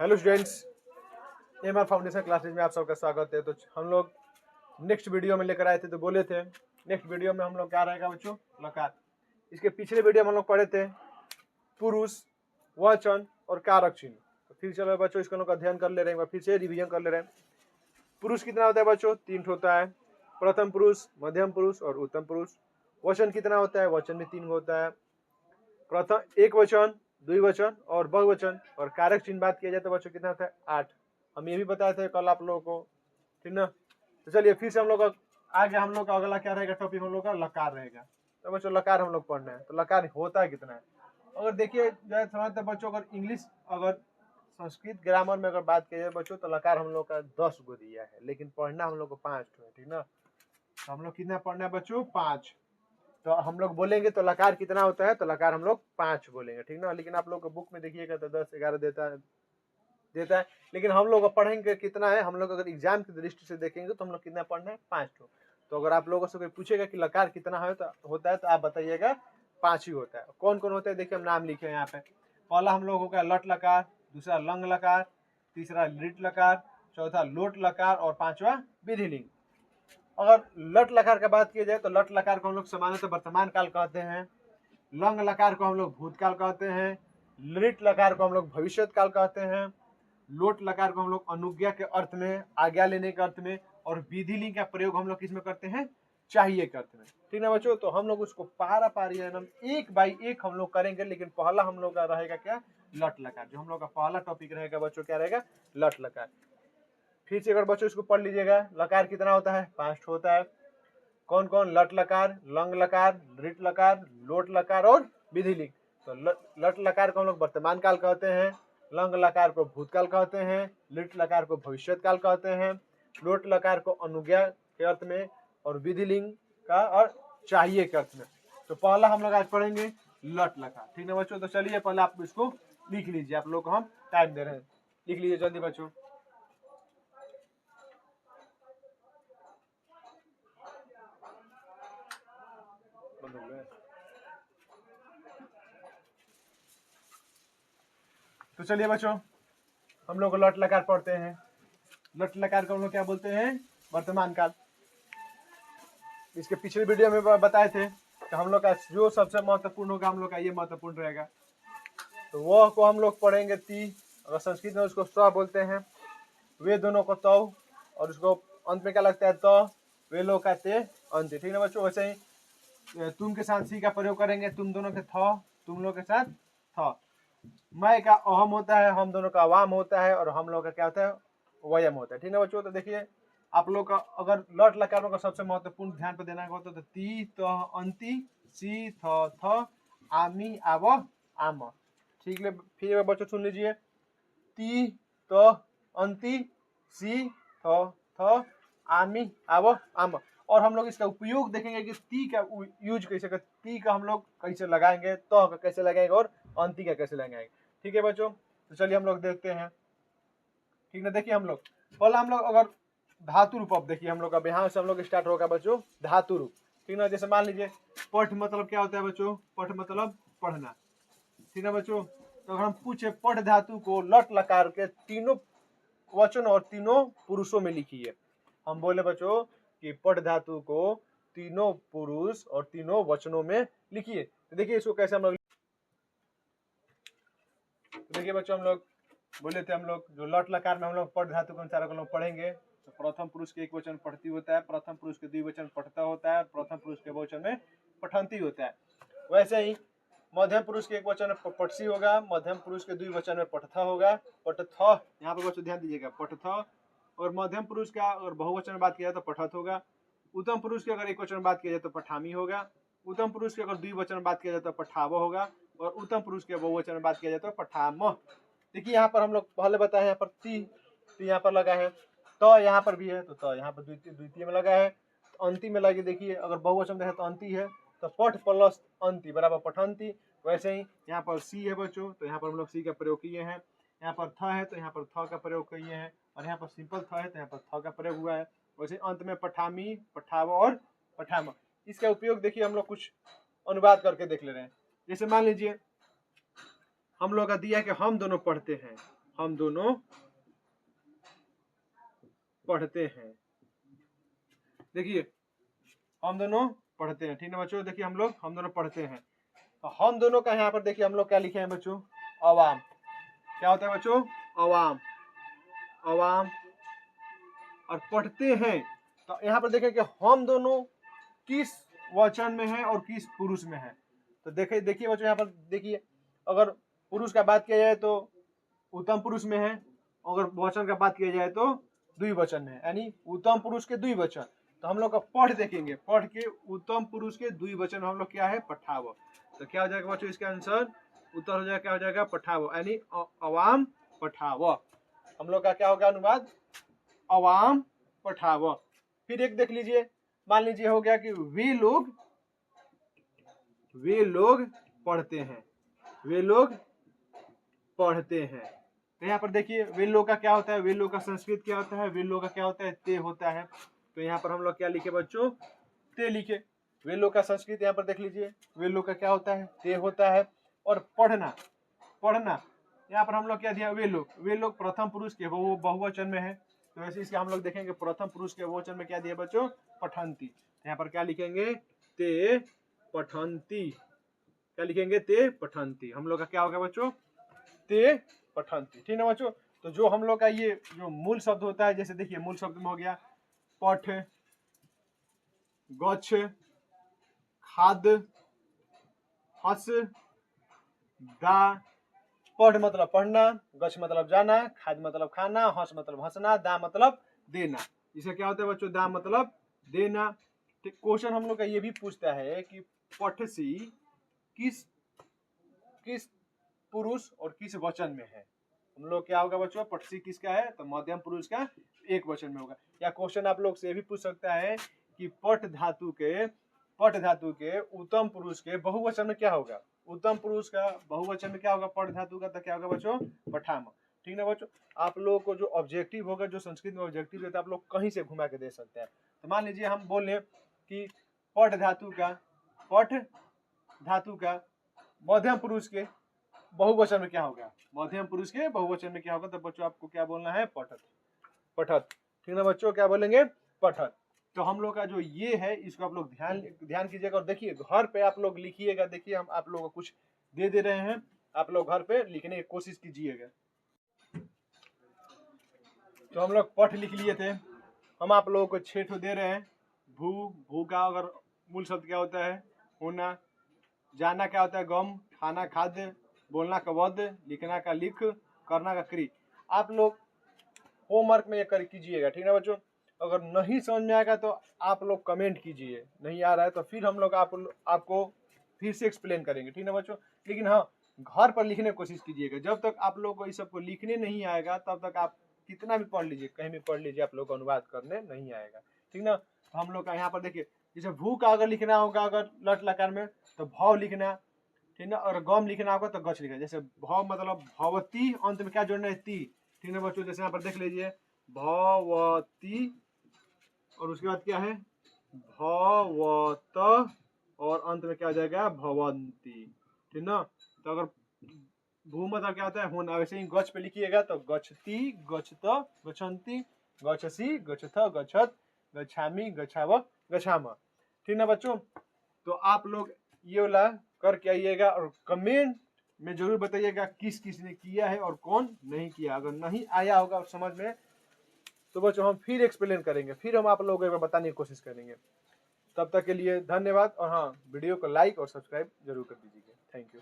Hello students, MR foundation classes में आप सबका स्वागत है। तो हम लोग नेक्स्ट वीडियो में लेकर आए थे, तो बोले थे नेक्स्ट वीडियो में हम लोग क्या रहेगा बच्चों, लकार। इसके पिछले वीडियो में हम लोग पढ़े थे पुरुष, वचन और कारक चिन्ह। तो फिर चलो बच्चों इसको लोग अध्ययन कर ले रहे हैं, फिर से रिवीजन कर ले रहे हैं। पुरुष कितना होता है बच्चों? 3 होता है, प्रथम पुरुष, मध्यम पुरुष और उत्तम पुरुष। वचन कितना होता है? वचन में 3 होता है, प्रथम एक वचन, द्विवचन और बहुवचन। और कारक चिन्ह बात किया जाए तो बच्चों कितना होता है? 8। हम ये भी बताए थे कल आप लोगों को, ठीक ना। तो चलिए फिर से हम लोग आगे हम लोग का अगला क्या रहेगा टॉपिक, हम लोग का लकार रहेगा। तो बच्चों लकार हम लोग पढ़ना है। तो लकार होता है कितना है? अगर देखिए समझते बच्चों, अगर इंग्लिश अगर संस्कृत ग्रामर में अगर बात की जाए बच्चों, तो लकार हम लोग का 10 गो दिया है, लेकिन पढ़ना हम लोग को 5 है, ठीक ना। तो हम लोग कितना पढ़ना है बच्चों? 5। तो हम लोग बोलेंगे तो लकार कितना होता है? तो लकार हम लोग 5 बोलेंगे, ठीक ना। लेकिन आप लोग को बुक में देखिएगा तो 10 11 देता है, लेकिन हम लोग पढ़ेंगे कितना है। हम लोग अगर एग्जाम की दृष्टि से देखेंगे तो हम लोग कितना पढ़ना है? 5 ठो। तो अगर आप लोगों से कोई पूछेगा कि लकार कितना है तो होता है, तो आप बताइएगा 5 ही होता है। कौन कौन होता है देखिए, हम नाम लिखे हैं यहाँ पे। पहला हम लोगों का लट लकार, दूसरा लंग लकार, तीसरा लिट लकार, चौथा लोट लकार और पांचवा विधिलिंग। अगर लट लकार का बात की जाए तो लट लकार को हम लोग सामान्यतः वर्तमान काल कहते हैं, लंग लकार को हम लोग भूतकाल कहते हैं, लिट लकार को हम लोग भविष्य काल कहते हैं, लोट लकार को हम लोग अनुज्ञा के अर्थ में, आज्ञा लेने के अर्थ में, और विधिलिंग का प्रयोग हम लोग किसमें करते हैं? चाहिए के अर्थ में, ठीक ना बच्चों। तो हम लोग उसको पारा पारी एक बाई एक हम लोग करेंगे, लेकिन पहला हम लोग का रहेगा क्या? लट लकार। जो हम लोग का पहला टॉपिक रहेगा बच्चों क्या रहेगा? लट लकार। फिर से अगर बच्चों इसको पढ़ लीजिएगा, लकार कितना होता है? 5 होता है। कौन कौन? लट लकार, लंग लकार, लिट लकार, लोट लकार और विधिलिंग। तो लट लकार को हम लोग वर्तमान काल कहते हैं, लंग लकार को भूतकाल कहते हैं, लिट लकार को भविष्य काल कहते हैं, लोट लकार को अनुज्ञा के अर्थ में, और विधिलिंग का और चाहिए के अर्थ में। तो पहला हम लोग आज पढ़ेंगे लट लकार, ठीक है बच्चों। तो चलिए पहले आप इसको लिख लीजिए, आप लोग को हम टाइम दे रहे हैं, लिख लीजिए जल्दी बच्चों। तो चलिए बच्चों हम लोग लट लकार पढ़ते हैं। लट लकार को हम लोग क्या बोलते हैं? वर्तमान काल। इसके पिछले वीडियो में बताए थे कि हम लोग का जो सबसे महत्वपूर्ण होगा हम लोग का ये महत्वपूर्ण रहेगा, तो वह को हम लोग पढ़ेंगे ती। अगर संस्कृत में उसको स बोलते हैं, वे दोनों को तौ, और उसको अंत में क्या लगता है? त। वे लोग का ते अंत, ठीक है बच्चों। वैसे ही तुम के साथ सी का प्रयोग करेंगे, तुम दोनों के थ, तुम लोग के साथ थ। मैं का अहम होता है, हम दोनों का वाम होता है, और हम लोग का क्या होता है? वयम होता है, ठीक है बच्चों। तो देखिए आप लोग का अगर लट लकार का सबसे महत्वपूर्ण ध्यान पर देना होता तो ती त अंति, सी थ थ, आमी आव आम, ठीक है। फिर बच्चों सुन लीजिए, ती त अंति, सी थ थ, आमी आव आम। और हम लोग इसका उपयोग देखेंगे कि ती का यूज कैसे कर, ती का हम लोग कैसे लगाएंगे, तो का कैसे लगाएंगे, और अंति का कैसे लगाएंगे, ठीक है बच्चों। तो चलिए हम लोग देखते हैं, ठीक है। देखिए हम लोग पहले हम लोग अगर धातु रूप, अब देखिए हम लोग अब यहाँ से हम लोग स्टार्ट होगा बच्चों धातु रूप, ठीक ना। जैसे मान लीजिए पठ मतलब क्या होता है बच्चों? पठ मतलब पढ़ना, ठीक है बच्चों। तो अगर हम पूछे पठ धातु को लट लकार के तीनों वचन और तीनों पुरुषों में लिखिए, हम बोले बच्चों कि पठ धातु को तीनों पुरुष और तीनों वचनों में लिखिए। तो देखिए इसको कैसे हम लोग, तो देखिए बच्चों हम लोग बोले थे, हम लोग जो लट लकार में हम लोग पठ धातु के अनुसार हम लोग पढ़ेंगे। तो प्रथम पुरुष के एक वचन पढ़ती होता है, प्रथम पुरुष के द्विवचन पढ़ता होता है, प्रथम पुरुष के बहुवचन में पठंती होता है। वैसे ही मध्यम पुरुष के एक वचन में पटसी होगा, मध्यम पुरुष के द्विवचन में पठथा होगा, पठथ। यहाँ पर बच्चों ध्यान दीजिएगा, पठथ। और मध्यम पुरुष का अगर बहुवचन में बात किया जाए तो पठत होगा। उत्तम पुरुष की अगर एक वचन में बात किया जाए तो पठामी होगा। उत्तम पुरुष की अगर द्विवचन में बात किया जाए तो पठाव होगा, और उत्तम पुरुष के बहुवचन में बात किया जाए तो पठाम। देखिए यहाँ पर हम लोग पहले बताए, यहाँ पर ती, तो यहाँ पर लगा है, तो यहाँ पर भी है, तो यहाँ पर द्वितीय में लगा है, तो अंति में लगे। देखिए अगर बहुवचन में है तो अंति है, तो पठ प्लस अंति बराबर पठंती। वैसे ही यहाँ पर सी है बच्चों, तो यहाँ पर हम लोग सी का प्रयोग किए हैं। यहाँ पर थ है तो यहाँ पर थ का प्रयोग किए हैं, और यहाँ पर सिंपल थ है तो यहाँ पर थ का प्रयोग हुआ है। वैसे अंत में पठामी, पठाव और पठाम। इसका उपयोग देखिए हम लोग कुछ अनुवाद करके देख ले रहे हैं। जैसे मान लीजिए हम लोग का दिया कि हम दोनों पढ़ते हैं, हम दोनों पढ़ते हैं। देखिए हम दोनों पढ़ते हैं, ठीक है बच्चों। देखिए हम दोनों पढ़ते हैं, तो हम दोनों का यहाँ पर देखिए हम लोग क्या लिखे हैं बच्चों, अवाम। क्या होता है बच्चों, अवाम, अवाम। और पढ़ते हैं, तो यहाँ पर देखें कि हम दोनों किस वचन में है और किस पुरुष में है। तो देखिए बच्चों यहाँ पर देखिए, अगर पुरुष का बात किया जाए तो उत्तम पुरुष में है, अगर वचन का बात किया जाए तो द्विवचन में है, यानी उत्तम पुरुष के द्विवचन। तो हम लोग का पढ़ देखेंगे, पढ़ के उत्तम पुरुष के द्विवचन हम लोग क्या है, पठाव। तो क्या हो जाएगा बच्चों, इसका आंसर उत्तर हो जाएगा, क्या हो जाएगा, पठाव, यानी अवाम पठाव। हम लोग का क्या होगा अनुवाद, अवाम पठाव। फिर एक देख लीजिए, मान लीजिए हो गया कि वे लोग पढ़ते हैं, वे लोग पढ़ते हैं। तो यहाँ पर देखिए वे लोग का क्या होता है, वे लोग का संस्कृत क्या होता है, वे लोग का क्या होता है, ते होता है। तो यहाँ पर हम लोग क्या लिखे बच्चों, ते लिखे। वे लोग का संस्कृत यहाँ पर देख लीजिए, वे लोग का क्या होता है, ते होता है। और पढ़ना, पढ़ना यहाँ पर हम लोग क्या दिया, वे लोग प्रथम पुरुष के वो बहुवचन में है। तो वैसे इसके हम लोग देखेंगे प्रथम पुरुष के बहुवचन में क्या दिया बच्चों, पठंती। यहाँ पर क्या लिखेंगे, ते पठंती। क्या लिखेंगे, ते पठंती। हम लोग का क्या होगा बच्चों, ते पठंती, ठीक है बच्चों। तो जो हम लोग का ये जो मूल शब्द होता है, जैसे देखिए मूल शब्द में हो गया पठ, गच्छ, खाद, हस, दा। पढ़ मतलब पढ़ना, गच्छ मतलब जाना, खाद मतलब खाना, हंस मतलब हंसना, दा मतलब देना। इसे क्या होता है बच्चों, दा मतलब देना। ठीक, क्वेश्चन हम लोग का ये भी पूछता है कि पठसी किस पुरुष और किस वचन में है। हम लोग क्या होगा बच्चों, पठसी किसका है, तो मध्यम पुरुष का एक वचन में होगा। या क्वेश्चन आप लोग से ये भी पूछ सकता है कि पठ धातु के उत्तम पुरुष के बहुवचन में क्या होगा, उत्तम पुरुष का बहुवचन में क्या होगा, पठ धातु का, तो क्या होगा बच्चों, पठाम। ठीक ना बच्चों। आप लोगों को जो ऑब्जेक्टिव होगा, जो संस्कृत में ऑब्जेक्टिव रहता है, आप लोग कहीं से घुमा के दे सकते हैं। तो मान लीजिए हम बोले कि पठ धातु का मध्यम पुरुष के बहुवचन में क्या होगा, मध्यम पुरुष के बहुवचन में क्या होगा, तो बच्चों आपको क्या बोलना है, पठत, पठत। ठीक ना बच्चों, क्या बोलेंगे, पठत। तो हम लोग का जो ये है, इसको आप लोग ध्यान कीजिएगा। और देखिए घर पे आप लोग लिखिएगा। देखिए हम आप लोगों को कुछ दे रहे हैं, आप लोग घर पे लिखने की कोशिश कीजिएगा। तो हम लोग पठ लिख लिए थे, हम आप लोगों को 6 दे रहे हैं। भू का अगर मूल शब्द क्या होता है, होना। जाना क्या होता है, गम। खाना खाद्य। बोलना का वध। लिखना का लिख। करना का क्री। आप लोग होमवर्क में ये कर कीजिएगा, ठीक है बच्चों। अगर नहीं समझ में आएगा तो आप लोग कमेंट कीजिए, नहीं आ रहा है तो फिर हम लोग आपको फिर से एक्सप्लेन करेंगे, ठीक है बच्चों। लेकिन हाँ, घर पर लिखने की कोशिश कीजिएगा। जब तक आप लोग को इस सबको लिखने नहीं आएगा, तब तक आप कितना भी पढ़ लीजिए, कहीं भी पढ़ लीजिए, आप लोग को अनुवाद करने नहीं आएगा, ठीक ना। तो हम लोग का यहाँ पर देखिए, जैसे भू का अगर लिखना होगा, अगर लट लकार में, तो भाव लिखना, ठीक ना। और गम लिखना होगा तो गच लिखना। जैसे भाव मतलब भवती, अंत में क्या जोड़ना है, ती, ठीक है बच्चों। जैसे यहाँ पर देख लीजिए भवती, और उसके बाद क्या है, भवत, और अंत में क्या आ जाएगा, भवंती, ठीक ना। तो अगर भू मतलब क्या होता है, होना, वैसे ही गच पे लिखिएगा तो गच्छती, गच्छत, गच्छन्ति, गच्छसी, गच्छथ, गच्छत, गच्छामि, गच्छाव, गच्छाम, ठीक ना बच्चों। तो आप लोग ये वाला करके आइएगा, और कमेंट में जरूर बताइएगा किस किस ने किया है और कौन नहीं किया। अगर नहीं आया होगा समझ में, तो बच्चों हम फिर एक्सप्लेन करेंगे, फिर हम आप लोगों को बताने की कोशिश करेंगे। तब तक के लिए धन्यवाद। और हाँ, वीडियो को लाइक और सब्सक्राइब जरूर कर दीजिएगा। Thank you.